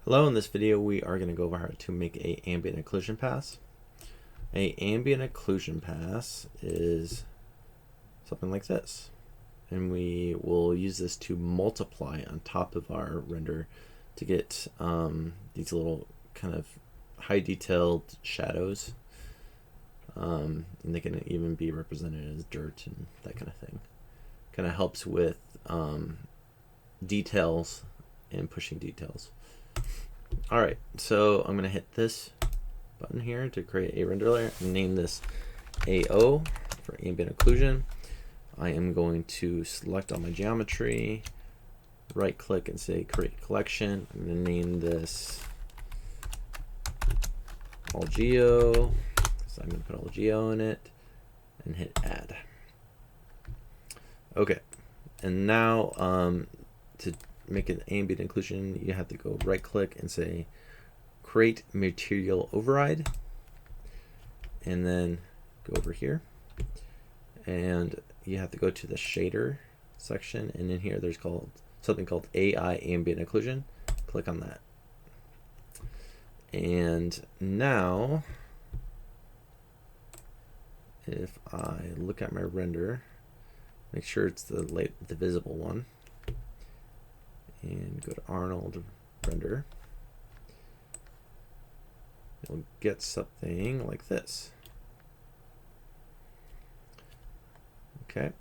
Hello, in this video we are going to go over how to make a ambient occlusion pass. A ambient occlusion pass is something like this, and we will use this to multiply on top of our render to get these little kind of high detailed shadows, and they can even be represented as dirt and that kind of thing. Kind of helps with details and pushing details. Alright, so I'm going to hit this button here to create a render layer and name this AO for ambient occlusion. I am going to select all my geometry, right click and say create collection. I'm going to name this all geo, so I'm going to put all geo in it and hit add. Okay, and now to make an ambient occlusion, you have to go right click and say create material override, and then go over here and you have to go to the shader section, and in here there's something called AI ambient occlusion. Click on that, and now if I look at my render, make sure it's the visible one, and go to Arnold render, you'll get something like this. Okay,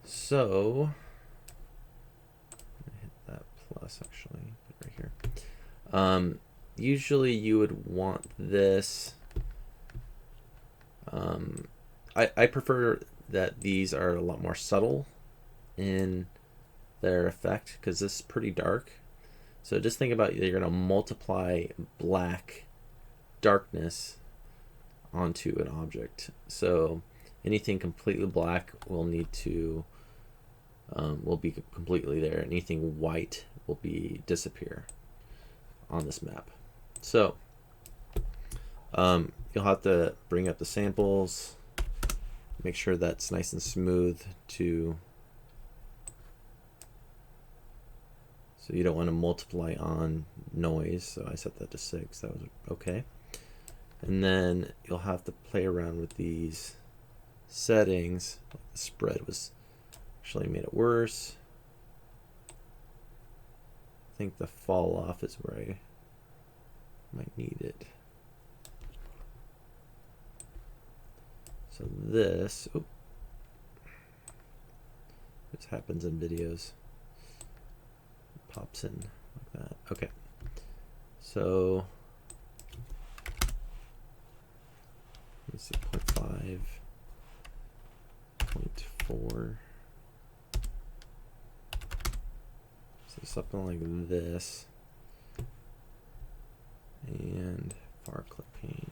so hit that plus, actually put it right here. Usually you would want this. I prefer that these are a lot more subtle in their effect, because this is pretty dark. So just think about, you're going to multiply black darkness onto an object. So anything completely black will need to will be completely there. Anything white will disappear on this map. So you'll have to bring up the samples, make sure that's nice and smooth so you don't want to multiply on noise, so I set that to 6. That was okay. And then you'll have to play around with these settings. The spread was actually made it worse. I think the fall off is where I might need it. So this happens in videos. Pops in like that. Okay, so let's see, 0.5, 0.4, so something like this, and far clip pane.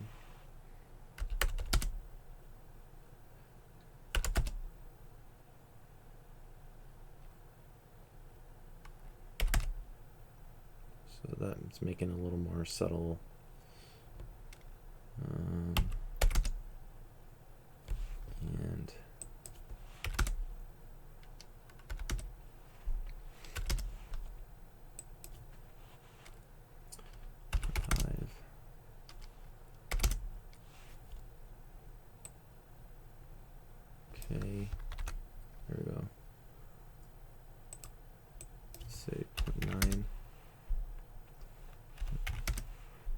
So that's making it a little more subtle. And okay, there we go. Say 0.9.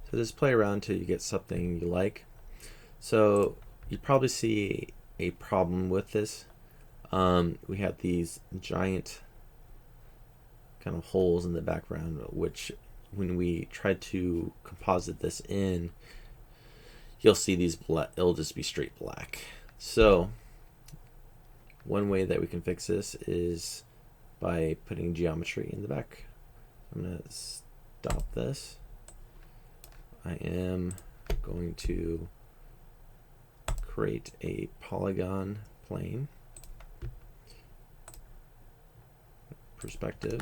So just play around until you get something you like. So you probably see a problem with this. We have these giant kind of holes in the background, which when we try to composite this in, you'll see these it'll just be straight black. So one way that we can fix this is by putting geometry in the back. I'm going to stop this. I am going to create a polygon plane perspective.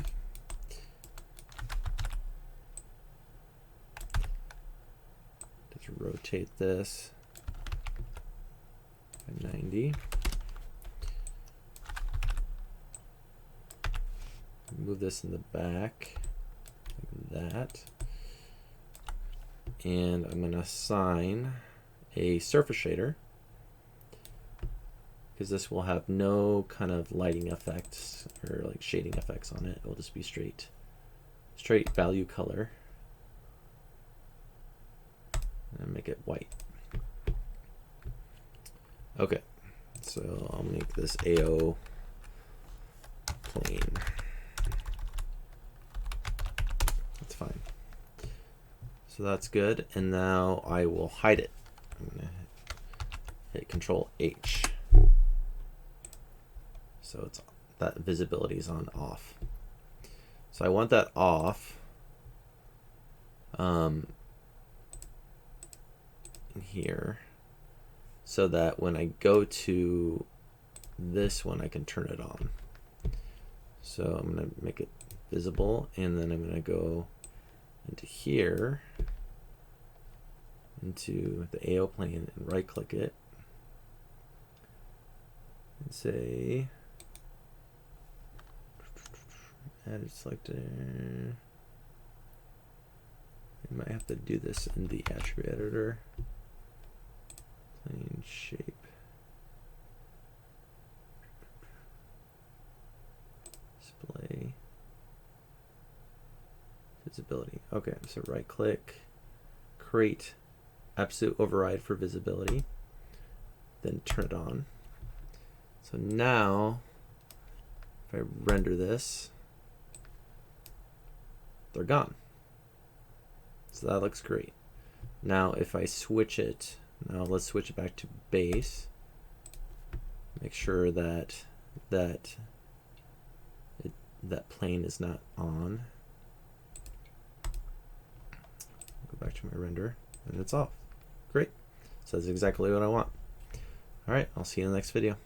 Just rotate this by 90. move this in the back like that. And I'm going to assign a surface shader, because this will have no kind of lighting effects or like shading effects on it. It will just be straight value color, and make it white. Okay, so I'll make this AO plane. That's fine. So that's good, and now I will hide it. I'm gonna hit Control H. So it's that visibility is on off. So I want that off in here, so that when I go to this one, I can turn it on. So I'm going to make it visible, and then I'm going to go into here, into the AO plane, and right click it and say add selector. I might have to do this in the attribute editor. Plane shape. Display. Visibility. Okay, so right click, create absolute override for visibility, then turn it on. So now, if I render this, they're gone. So that looks great. Now if I switch it, now let's switch it back to base. Make sure that that plane is not on. Go back to my render, and it's off. Great. So that's exactly what I want. All right, I'll see you in the next video.